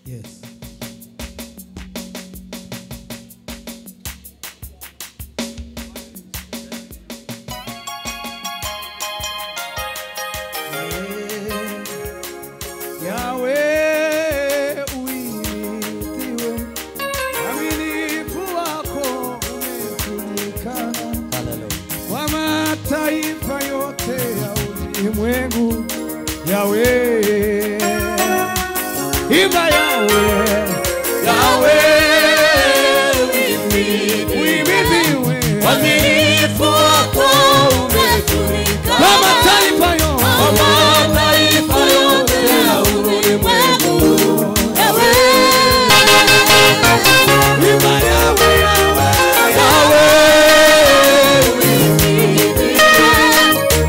Yes. Yahweh uitiwe, aminifu wako umejulikana. Kwa mataifa yote ya ulimwengu. Yahweh, imba Yahweh, Yahweh uimidiwe, Uaminifu wako umejulikana. kwa mataifa yote ya ulimwengu. imba Yahweh,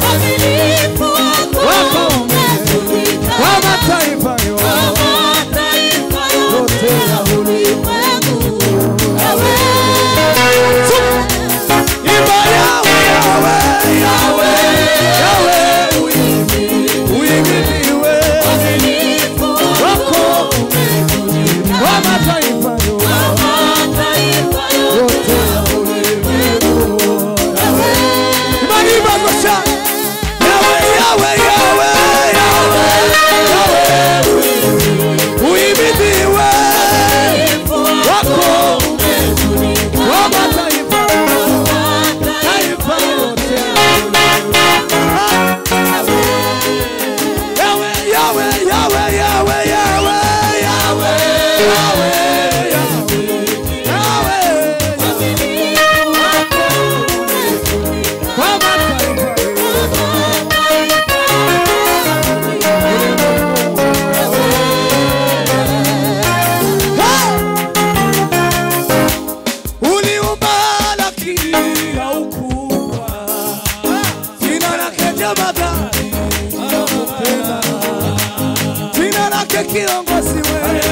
Uaminifu wako umejulikana. kwa mataifa yote ya ulimwengu. Imba Yahweh, Yahweh, Yahweh uimidiwe, wako kwa mataifa yote ya ulimwengu. Imani bagosha Yahweh, Yahweh, Yahweh, Yahweh, Yahweh uimidiwe, wako kwa mataifa yote. Yahweh, Yahweh, Yahweh, Yahweh, Yahweh, Yahweh, Yahweh, Yahweh, kwa mataifa uliumba lakini haukuumba. Jina lake jemadari nakupenda, jina lake kiongozi wewe.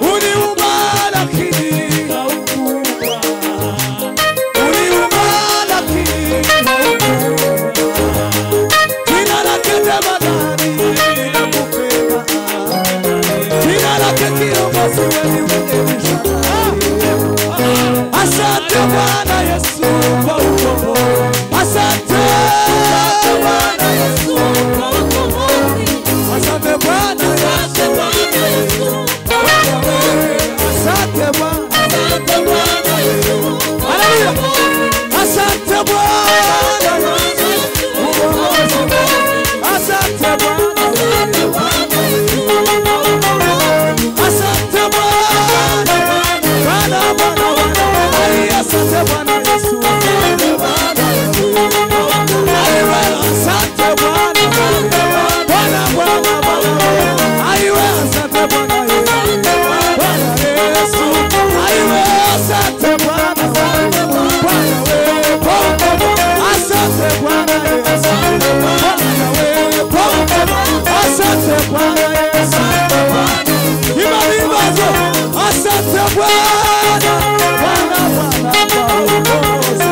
Uliumba lakini haukuumba, uliumba lakini haukuumba. Jina lake jemadari nakupenda, jina lake kiongozi wewe. Asante Bwana Yesu kwa ukombozi. Asante Bwana Yesu kwa ukombozi. Asante Bwana Yesu kwa ukombozi. Asante Bwana. Haleluya. Asante Bwana ukombozi. Asante Bwana. Asante Bwana. Bwana Bwana. Asante Bwana Yesu. Asante Bwana. Bwana Bwana Bwana. Aiwe asante Bwana Yesu. Bwana Yesu. Aiwe asante Bwana. Bwana wewe Bwana. Asante Bwana Yesu. Bwana wewe Bwana. Asante Bwana Yesu. Imani mazo. Asante Bwana. Bwana Bwana kwa ukombozi.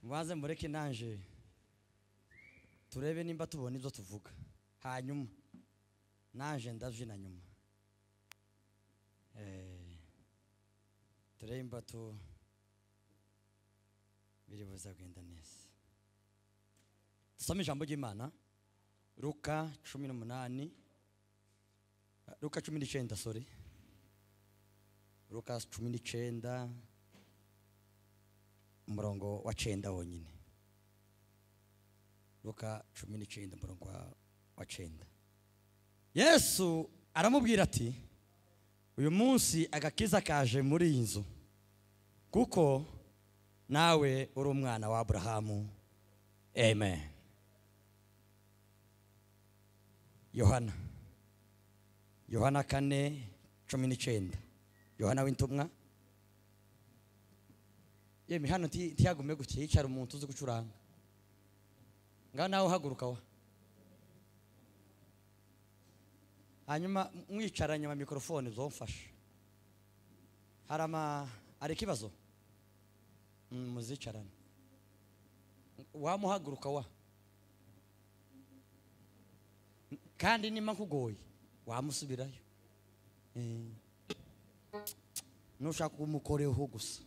Mwaze mureke nanje turebe nimba tubona ibyo tuvuga hanyuma nanje ndavyina nyuma turemba tu biribuza kugenda neza. Tusome ijambo ry'Imana Luka 18 Luka 19 sorry Luka 19 umurongo wa 9 wonyine. Luka 19 umurongo wa 9. Yesu aramubwira ati uyu munsi agakiza kaje muri iyi nzu kuko nawe uri umwana wa Aburahamu. Amen. Yohana 4:19. Yohana w'intumwa. Yemi hano tiyagume gutya yicara umuntu uzi gucuranga. Ngaho nawe haguruka wa. Hanyuma mwicaranye ama mikrofone zomfasha. Ari kibazo? Muzicarane. Wamuhaguruka wa. Kandi nima kugoye wamusubirayo. Nushaka kumukoreho gusa.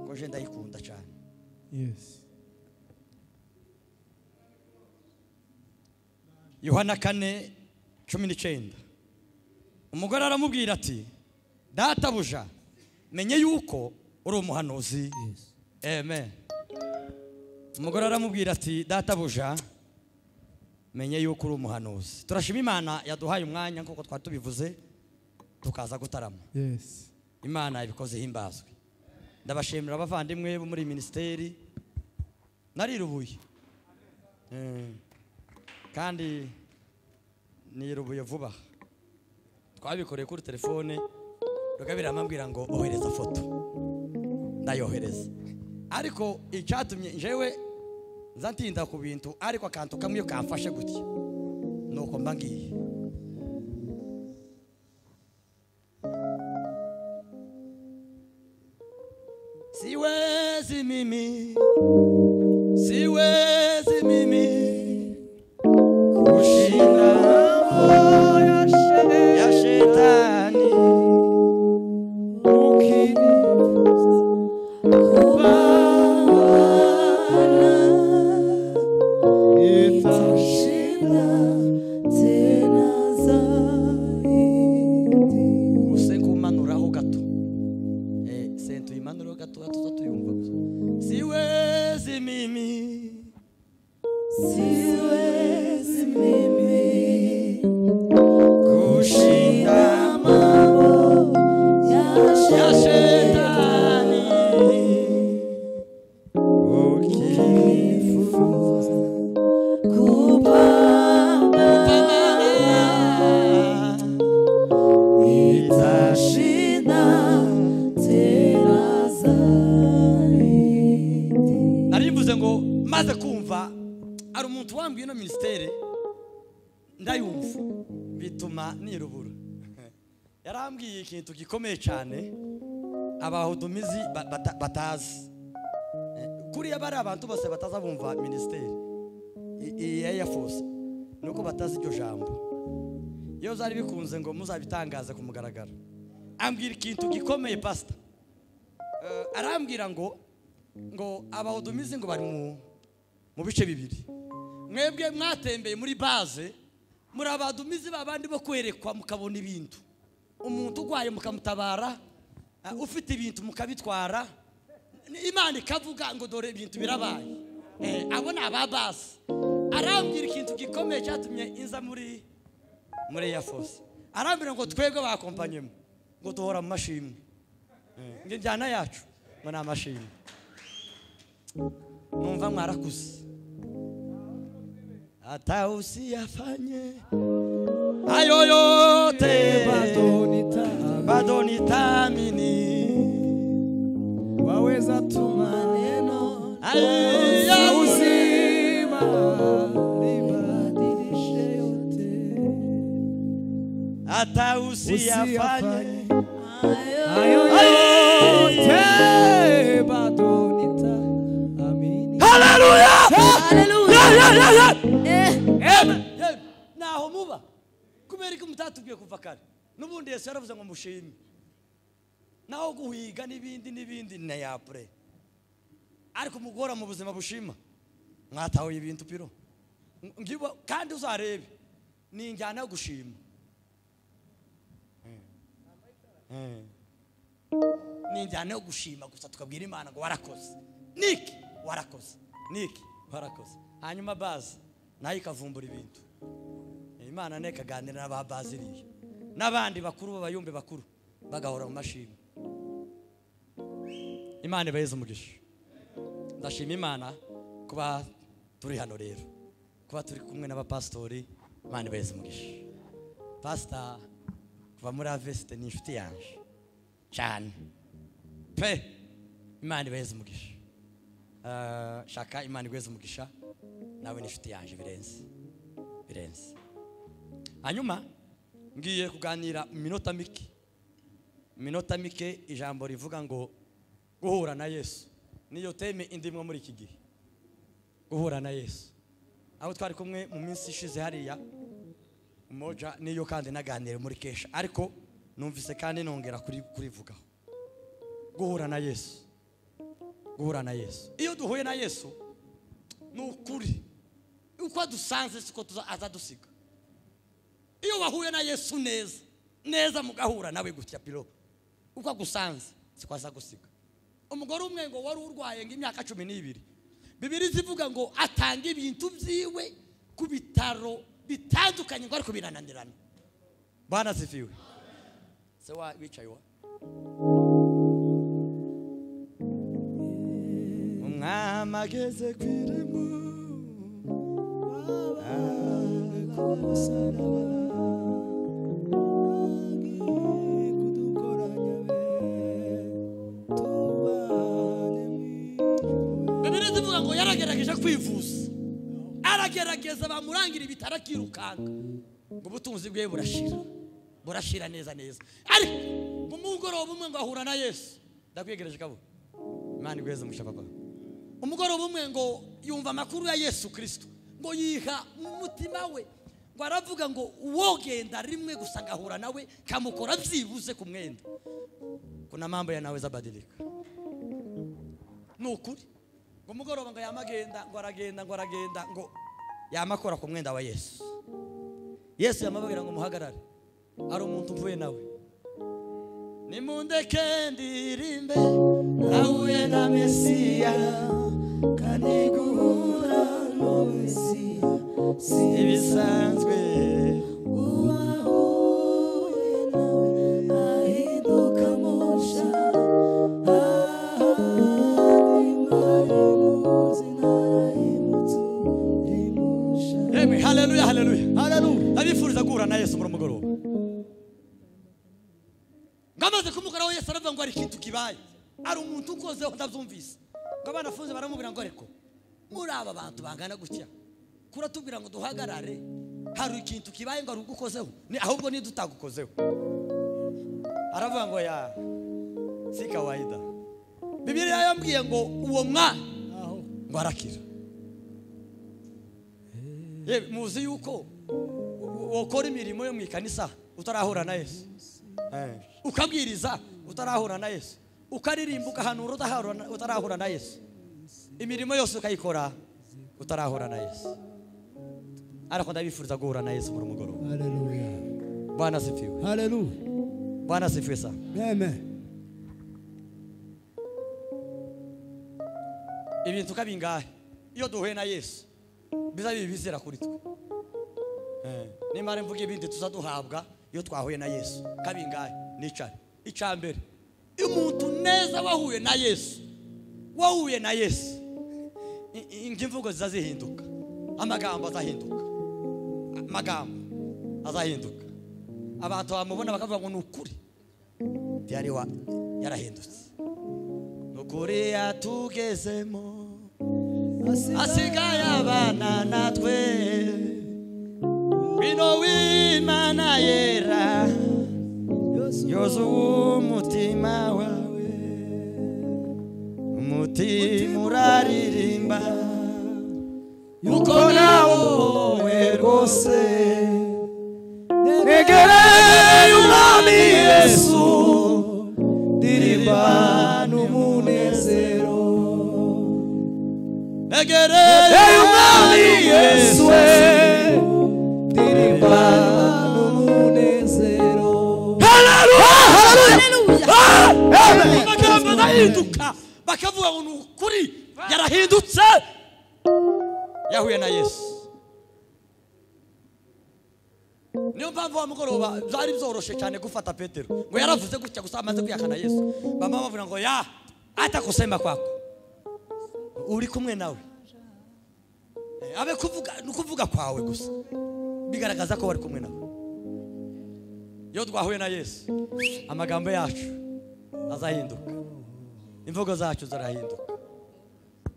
Ko je ndayikunda cyane. Yes. Yohana 4:19. Umugore aramubwira ati databuja menye yuko uri umuhanuzi. Yes. Amen. Umugore aramubwira ati databuja menye yuko uri umuhanuzi. Turashima Imana yaduhaye umwanya nkuko twatubivuze tukaza gutarama. Yes. Imana ibikoze himbazwe. Ndabashimira abavandimwe bo muri ministeri narirubuye. Kandi nirubuye vuba. Twabikoreye kuri telefone rugabira amambwira ngo ohereza foto. Ndayohereza. Ariko icyatumye jewe nzatinda ku bintu ariko akantu kamwe kamfashe gutya. Nuko mbangiye. Siwezi mimi kushinda moyo ya shetani Itashinda tena zaidi. Usekumanuraho gato. Sentu imanuraho gato tuyumva gusa. Siwezi mimi kushinda mambo ya shetani ukifuza kupambana itashinda tena zaidi. Narimvuze ngo maze kumva ari umuntu wambwiye no ministeri ndayumva bituma nirubura. Yarambwiye ikintu gikomeye cyane abahudumizi batazi. Kuri abari abantu bose bataza bumva ministeri iya force nuko batazi iryo jambo. Iyo zari bikunze ngo muzabitangaze ku mugaragaro. Ambwira ikintu gikomeye pastor. Arambwira ngo abahudumizi ngo bari mu bice bibiri. Mwebwe mwatembeye muri base muri abadumizi babandi bo kwerekwa mukabona ibintu. Umuntu ugwaye mukamutabara, ufite ibintu mukabitwara. Imana ikavuga ngo dore ibintu birabaye. Abona ababase. Arambwira ikintu gikomeye cyatumye inza muri ya force. Arambwira ngo twebwe bakompanyemo ngo duhora mu mashimwe. Njyana yacu ngo na mashimwe. Numva mwarakuze. Hata usiyafanye hayo yote bado nitaamini. Waweza tuma neno ya uzima libadilishe yote. hata usiyafanye hayo yote bado nitaamini. Haleluya. Haleluya. Naho muba kubera ko mutatubwiye kuva kare nubundi Yesu yaravuze ngo mushime naho guhiga n'ibindi na yapre ariko mugora mu buzima bushima mwataho ibintu piro ngibo kandi uzarebe ni njyana yo gushima. Ni njyana yo gushima gusa tukabwira Imana ngo warakoze niki warakoze hanyuma bazi nayo ikavumbura ibintu Imana nekaganira n'ababaziriye n'abandi bakuru b'abayumbe bakuru bagahora mu mashimwe. Imana ibayeze umugisha. Ndashima Imana kuba turi hano rero, kuba turi kumwe n'abapastori. Imana ibayeze umugisha. Pastor kuva muri Aveste ni inshuti yanje cyane pe. Imana ibayeze umugisha. Shaka Imana ibayeze umugisha, nawe ni inshuti yanje birenze. Hanyuma ngiye kuganira minota mike ijambo rivuga ngo guhura na Yesu. Niyo teme indimwe muri iki gihe, guhura na Yesu. Aho twari kumwe mu minsi ishize hariya umoja niyo kandi naganire muri kesha, ariko numvise kandi nongera kurivugaho guhura na Yesu. Guhura na Yesu, iyo duhuye na Yesu nukuri uko dusanze siko azadusiga. Iyo wahuye na Yesu neza mugahura nawe gutya pilo, uko gusanze siko azagusiga. Umugore umwe ngo wari urwaye ng'imyaka 12, Bibiri zivuga ngo atanga ibintu byiwe ku bitaro bitandukanye ngo ariko birananirana. Bwana sifiwe. Se wa wicaye wa umwamageze kwirimo Bibiri zivuga ngo yaragerageje kwivuza, aragerageza bamurangira ibitarakirukanga ngo ubutunzi bwe burashira neza. Ariko mu mugoroba umwe ngo ahura na Yesu. Ndakwegereje kabo, Imana igweze mushapapa. Umugoroba umwe ngo yumva amakuru ya Yesu Kristo, ngo yiha mu mutima we, ngo aravuga ngo uwogenda rimwe gusa ngahura nawe kamukora byibuze ku mwenda, kuna mambo yanaweza badilika. Nukuri ngo mugoroba ngo yamagenda ngo aragenda ngo yamakora ku mwenda wa Yesu. Yesu yamababwira ngo muhagarare, ari umuntu mvuye nawe. Nimundeke ndirimbe nahuye na Mesiya, kandi guhura no Mesiya si ibisanzwe. Uwahuye nawe ahinduka musha, haleluya. Abifuriza guhura na Yesu muri mugoroba. Ngamaze kumugaraho Yesu aravuga ngo ari ikintu kibaye, ari umuntu ukozeho ndabyumvise. Ngo abanafunze baramubwira ngo ariko muri aba bantu bangana gutya kuratubwira ngo duhagarare, hari ikintu kibaye ngo ari ugukozeho, ni ahubwo ni dutagukozeho. Aravuga ngo ya si kawaida. Bibiliya yambwiye ngo uwo mwana ngo arakira. Muzi yuko ukora imirimo yo mu ikanisa utarahura na Yesu, ukabwiriza utarahura na Yesu, ukaririmba ugahanura utarahura na Yesu, imirimo yose ukayikora utarahura na Yesu. Ariko ndabifuriza guhura na Yesu muri mugoroba. Haleluya. Bwana sifiwe. Haleluya. Bwana sifiwe sana. Amen. Ibintu kabingahe iyo duhuye na Yesu biza bibizera kuri twe. Nimara mvuga ibindi tuzaduhabwa iyo twahuye na Yesu kabingahe nicare. Icambere, umuntu neza wahuye na Yesu, imvugo zizahinduka, amagambo azahinduka, abantu bamubona bakavuga ngo nukuri byari yarahindutse. Nukuri yatugezemo asigaye abana natwe, wino w'Imana yera yozuye umutima wawe, umutima uraririmba yuko nawe rwose negereye umwami Yesu, ndirimba n'umunezero. Negereye umwami Yesu, ndirimba n'umunezero. Amagambo azahinduka bakavuga ngo nukuri yarahindutse, yahuye na Yesu. niyo mpamvu wa mugoroba byari byoroshe cyane gufata Petero ngo yaravuze gutya gusa amaze kwiyakana Yesu bama bavuga ngo ya hata kusema kwako uri kumwe nawe abe kuvuga kwawe gusa bigaragaza ko wari kumwe nawe. Iyo twahuye na Yesu amagambo yacu azahinduka, imvugo zacu zarahinduka.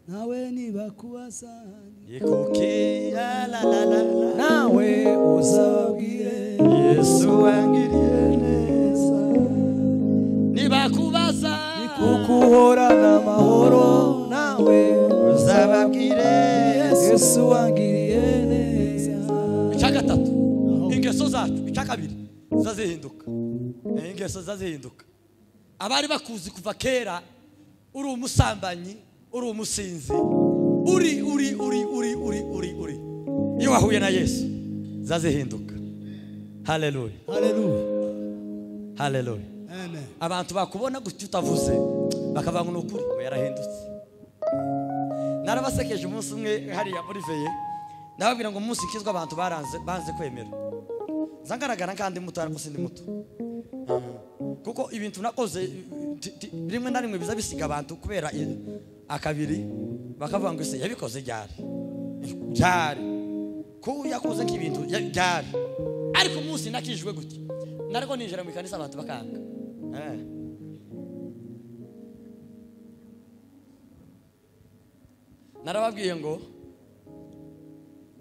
nawe nibakubaza Ikukia la la la nawe uzababwire Yesu wangiriye neza. Nibakubaza kuko uhorana amahoro nawe uzababwire Yesu wangiriye neza. icya gatatu ingeso zacu, icya kabiri zazihinduka. Ingeso zazihinduka. Abari bakuzi kuva kera uri umusambanyi, uri umusinzi, uri iyo wahuye na Yesu zazihinduka. Haleluya, Hallelujah. haleluya. Amen. Abantu bakubona gutyo utavuze bakavanga n'ukuri ngo yarahindutse. Narabasekeje umunsi umwe hariya muri veye, ndababwira ngo umunsi ikizwa abantu banze kwemera. Zangaragara kandi muto ariko sindi muto. Kuko ibintu nakoze rimwe na rimwe biza bisiga abantu kubera akabiri bakavuga ngo ese yabikoze ryari ko yakoze nk'ibintu ryari. Ariko umunsi nakijwe gutya nariko ninjira mu kanisa abantu bakanga. Narababwiye ngo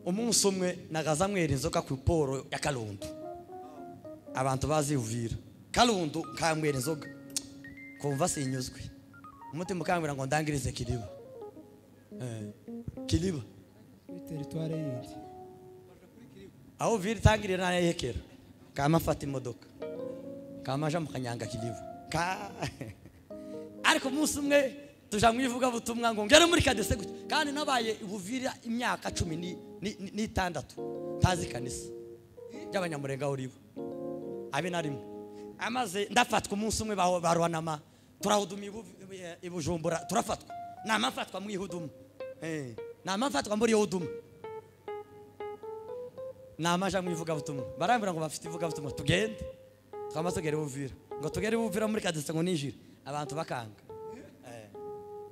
umunsi umwe nagaza mwera inzoka ku poro ya Kalundu. Abantu bazivira Kalundu kamwera inzoga kumva sinyuzwe, umutima ukambira ngo ndangirize Kiliba. Kiliba Territoire yindi aho viri tangirira na yekera kama fata imodoka kama aja mu Kanyanga Kiliba ariko umunsi umwe tuja mwivuga butumwa ngo ngere muri kadese gutya kandi nabaye ubuvira imyaka 16 tazi kanisa y'abanyamurenga uribo abe narimwe amaze ndafatwa umunsi umwe barwanama turahuduma ibujumbura turafatwa namafatwa mwihuduma namafatwa muri yoduma namaja mwivuga butumwa barambira ngo bafite ivuga butumwa tugende twamasogere buvira ngo tugere buvira muri kadese ngo ninjire abantu bakanga.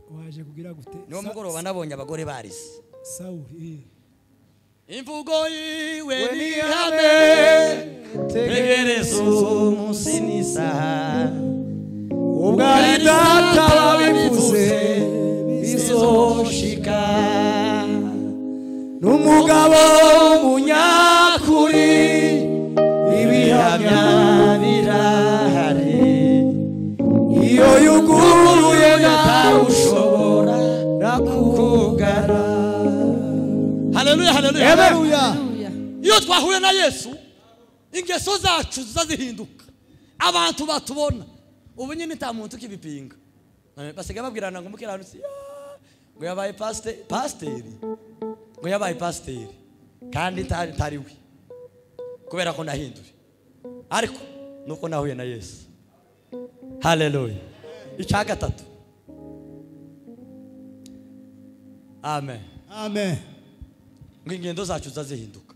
waje kugira gute Niwo mugoroba nabonye abagore barise Sauli imvugo yiwe ni hame tegerezo umunsi n'isaha ubwari data wabivuze bizoshika n'umugabo w'umunyakuri ibihamya birahari iyo yuguruye ntawushobora kugara. Haleluya, haleluya, Haleluya. Iyo twahuye na Yesu ingeso zacu zazihinduka, abantu batubona ubu nyine nta muntu ukibipinga. Basigaye babwirana ngo mukiranutsi ngo yabaye pasteri ngo yabaye pasteri kandi tari we kubera ko nahinduye, ariko nuko nahuye na Yesu. Haleluya. Icya gatatu. Amen. Amen. Ngo ingendo zacu zazihinduka.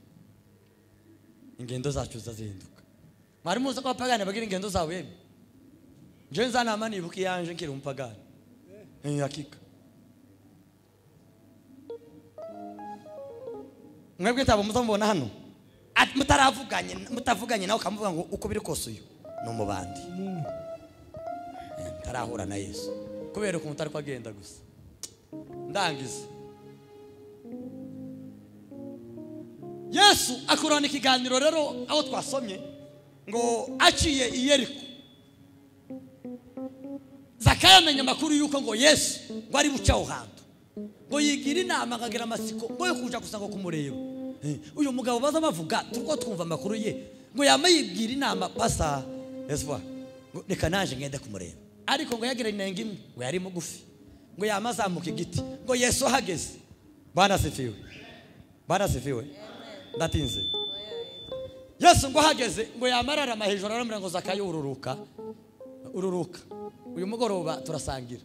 Ingendo zacu zazihinduka. Mwari muzi ko abapagani bagira ingendo zawe yemwe? Je nzanama nibuka yanje nkiri umupagani. Hakika. Mwebwe ntabo muzamubona hano. Mutavuganye nawe ukamuvuga ngo uko biri kose uyu ni umubandi. Tarahura na Yesu. Kubera ukuntu utari kwagenda gusa. Ndangiza. Yesu akurana ikiganiro rero aho twasomye ngo aciye i Yeriko. Zakayo amenya amakuru yuko ngo Yesu ngo ari bucaho hantu. Ngo yigira inama akagira amasiko ngo yo kuja gusa ngo kumureba. Uyu mugabo baza bavuga turiko twumva amakuru ye ngo yamayibwira inama pasa Yesu ngo reka naje ngende kumureba. Ariko ngo yagira inenge imwe ngo yari mugufi ngo yamazamuka igiti ngo Yesu hageze. Bwana sifiwe. Bwana sifiwe. Ndatinze. Yesu ngo hageze ngo yamarara amahejuru aramira ngo Zakayo ururuka. Uyu mugoroba turasangira.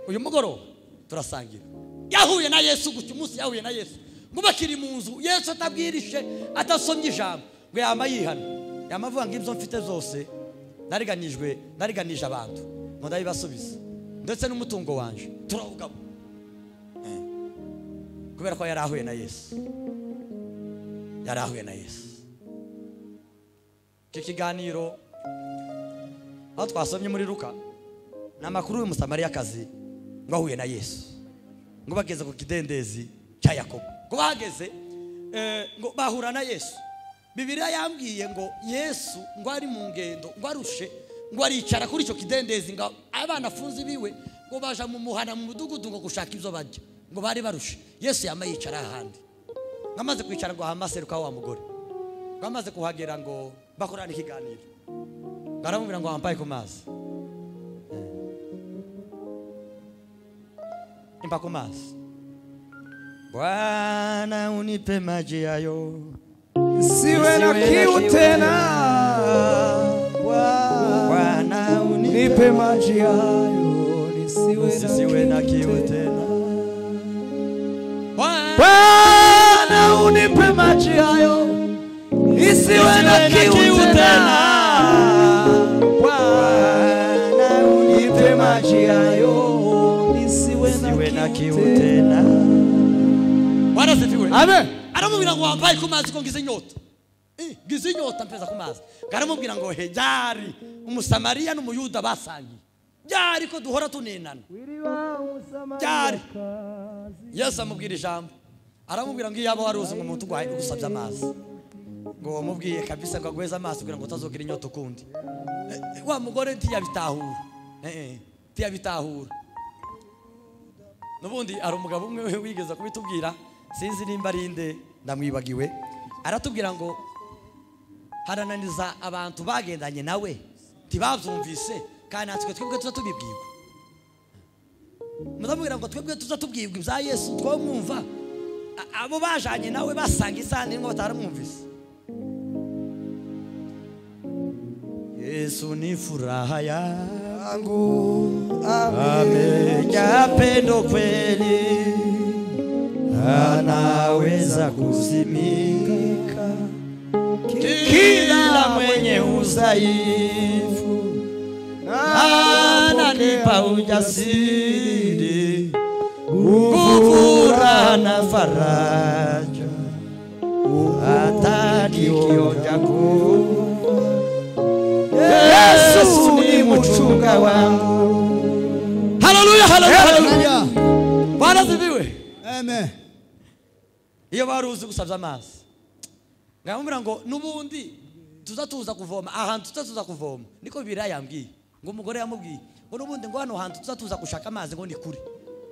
Uyu mugoroba turasangira. Yahuye na Yesu gutyo umunsi yahuye na Yesu ngo bakiri mu nzu Yesu atabwirishe atasomye ijambo ngo yama yihana yamavuga ngo ibyo mfite zose nariganije abantu ngo ndabibasubiza ndetse n'umutungo wanje turawugaba kubera ko yarahuye na Yesu icyo kiganiro aho twasomye muri Luka n'amakuru y'umusamariyakazi ngo ahuye na Yesu ngo bageze ku kidendezi cya Yakobo ngo bahageze ngo bahura na Yesu. Bibiliya yambwiye ngo Yesu ngo ari mu ngendo ngo arushe ngo aricara kuri icyo kidendezi ngo abana afunze biwe ngo baja mu muhana mu mudugudu ngo gushaka ibyo bajya ngo bari barushe. Yesu yamaye yicara ahandi ngamaze kwicara ngo ahamaseruka wa mugore ngamaze kuhagera ngo bakorana ikiganiro ngaramubwira ngo wampaye ku mazi impa ku mazi. Bwana unipe maji hayo siwe na kiu tena. Bwana unipe maji hayo nisiwe na kiu tena. Bwana unipe maji hayo nisiwe na kiu tena. Bwana unipe maji hayo nisiwe na kiu tena. Bwana sifiwe. Amen. Aramubwira ngo wampaye ku mazi ko ngize inyota. Ngize inyota mpeza ku mazi. Aramubwira ngo hejari umusamariya n'umuyuda basangiye. Byari ko duhora tunenana. Byari. Yesu amubwira ijambo. Aramubwira ngo iyabo wari uzi ngo umuntu ugwaye gusabye amazi. Ngo wamubwiye kabisa ngo agweza amazi kugira ngo utazogira inyota ukundi. Wa mugore ntiyabitahura. Ntiyabitahura. Nubundi ari umugabo umwe wigeze kubitubwira sinzi nimba arinde ndamwibagiwe aratubwira ngo harananiza abantu bagendanye nawe tibavyumvise kandi natwe twebwe tuzatubibwirwa. Muzamubwira ngo twebwe tuzatubwirwa ibya Yesu twomwumva abo bajanye nawe basanga isani ngo bataramwumvise. Yesu ni furaha yangu amejaa pendo kweli anaweza kusimika kila mwenye udhaifu ananipa ujasiri nguvu na faraja hata nikionja kufa Yesu ni mchunga wangu. Haleluya, haleluya. Bwana sifiwe. Amen. Iyo baruzi gusabya amazi ngamubwira ngo nubundi tuzatuza kuvoma ahantu tuzatuza kuvoma niko Bibiliya yambwiye ngo umugore yamubwiye ngo nubundi ngo hano hantu tuzatuza gushaka amazi ngo ni kuri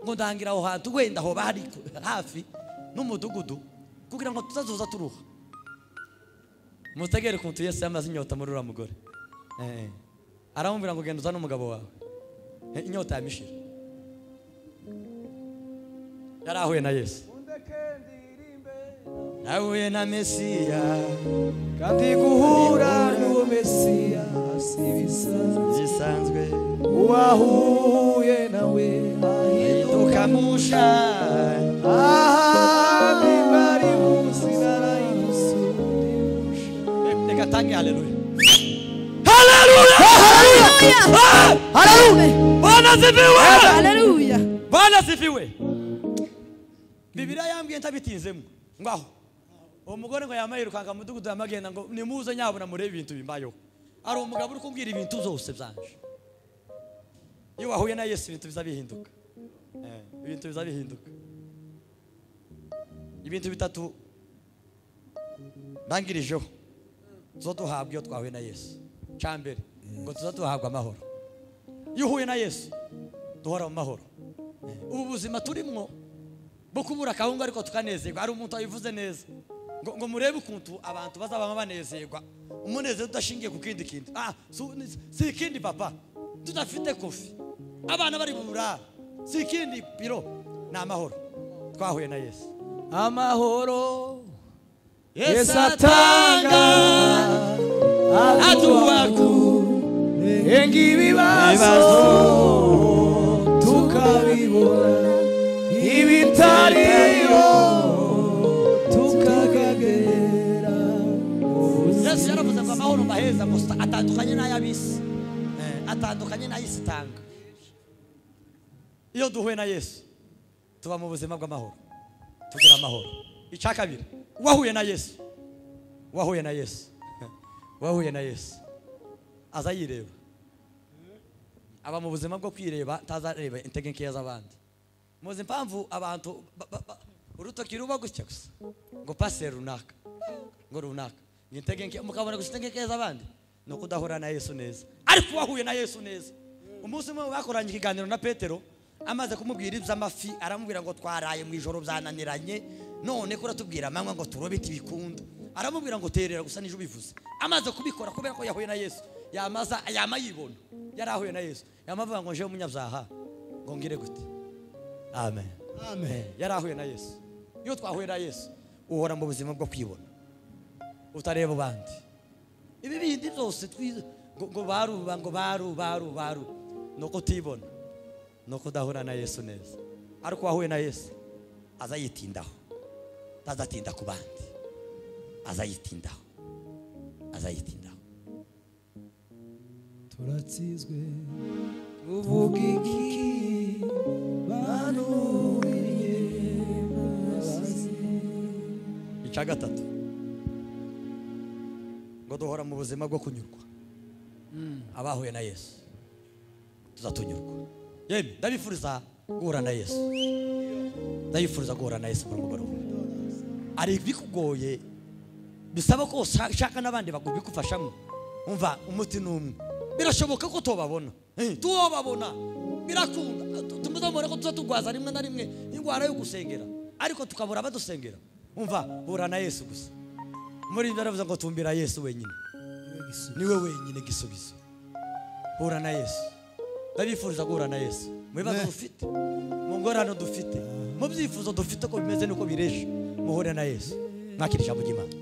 ngo ndangira aho hantu wenda ho bari hafi n'umudugudu kugira ngo tuzazuza turuha. Mutegere kuntu Yesu yamaze inyota muri ura mugore aramubwira ngo genda uzane umugabo wawe inyota yamishira. Yarahuye na Yesu nahuye na Mesiya kandi guhura n'uwo Mesiya zisanzwe uwahuye nawe ahinduka musha bari musinara imusundisha. Reka tange haleluya. Haleluya. Haleluya. Bwana sifiwe. Haleluya. Bwana sifiwe. Bibiliya yambwiye ntabitinzemo ngaho umugore ngo yamayirukanga mu mudugudu yamagenda ngo nimuze nyabona murebe ibintu bimbayeho. Ari umugabo uri kumbwira ibintu zose byanje. Iyo wahuye na Yesu ibintu bizabihinduka. Ibintu bizabihinduka. Ibintu bitatu bangirijeho zo duhabwa iyo twahuye na Yesu. Cyambere ngo tuzatuhabwa amahoro. Iyo uhuye na Yesu duhora mu mahoro. Ubu buzima turimwo bo kubura kahunga ariko tukanezerwa. Ari umuntu ayivuze neza ngo murebe ukuntu abantu bazaba banezerwa umunezero udashingiye ku kindi kintu. Si ikindi papa tudafite kofi abana bari burara si ikindi biro ni amahoro twahuye na Yesu. Amahoro Yesu atanga aduwaku engi ibibazo tukabibona ibitariyo amahoro mbaheza ngo atandukanye n'ay'abisi, atandukanye n'ay'isi itanga. Iyo duhuye na Yesu tuba mu buzima bw'amahoro, tugira amahoro. Icya kabiri, wahuye na Yesu, wahuye na Yesu, wahuye na Yesu aza yireba, aba mu buzima bwo kwireba, tazareba intege nkeya z'abandi. Muzi impamvu abantu urutoki ruba gutya gusa ngo paseri runaka, ngo runaka intege nkeya, mukabona gusa intege nkeya z'abandi, no kudahura na Yesu neza. Ariko wahuye na Yesu neza, umunsi umwe bakoranye ikiganiro na Petero, amaze kumubwira iby'amafi aramubwira ngo twaraye mu ijoro byananiranye, none ko uratubwira amanywa ngo turobe ibikundo. Aramubwira ngo terera gusa nije ubivuze. Amaze kubikora kubera ko yahuye na Yesu, yama yibona yarahuye na Yesu, yamavuga ngo nje umunyabyaha ngo ngire gute. Amen, amen. Yarahuye na Yesu. Iyo twahuye na Yesu uhora mu buzima bwo kwibona, utareba abandi. Ibi bindi byose ngo baru no kutibona, no kudahura na Yesu neza. Ariko wahuye na Yesu azayitindaho, tazatinda ku bandi, azayitindaho, azayitindaho. Turatsizwe uvuga iki banuriye bazi. Icya gatatu, ngo duhora mu buzima bwo kunyurwa. Abahuye na Yesu tuzatunyurwa. Yemwe ndabifuriza guhura na Yesu, ndabifuriza guhura na Yesu mu mugoroba. Ari bikugoye, bisaba ko ushaka n'abandi bagufashamo. Umva umuti n'umwe, birashoboka ko tubabona, tubabona birakunda, tumuzamura ko tuzatugwaza rimwe na rimwe ingwara yo gusengera, ariko tukabura abadusengera. Umva hura na Yesu gusa. Muri ndaravuze ngo tumbira Yesu wenyine, niwe wenyine gisubizo. Hura na Yesu, ndabifuriza guhura na Yesu mu bibazo dufite, mu ngorane dufite, mu byifuzo dufite ko bimeze nuko biresha. Muhure na Yesu, mwakira ijambo ry'Imana.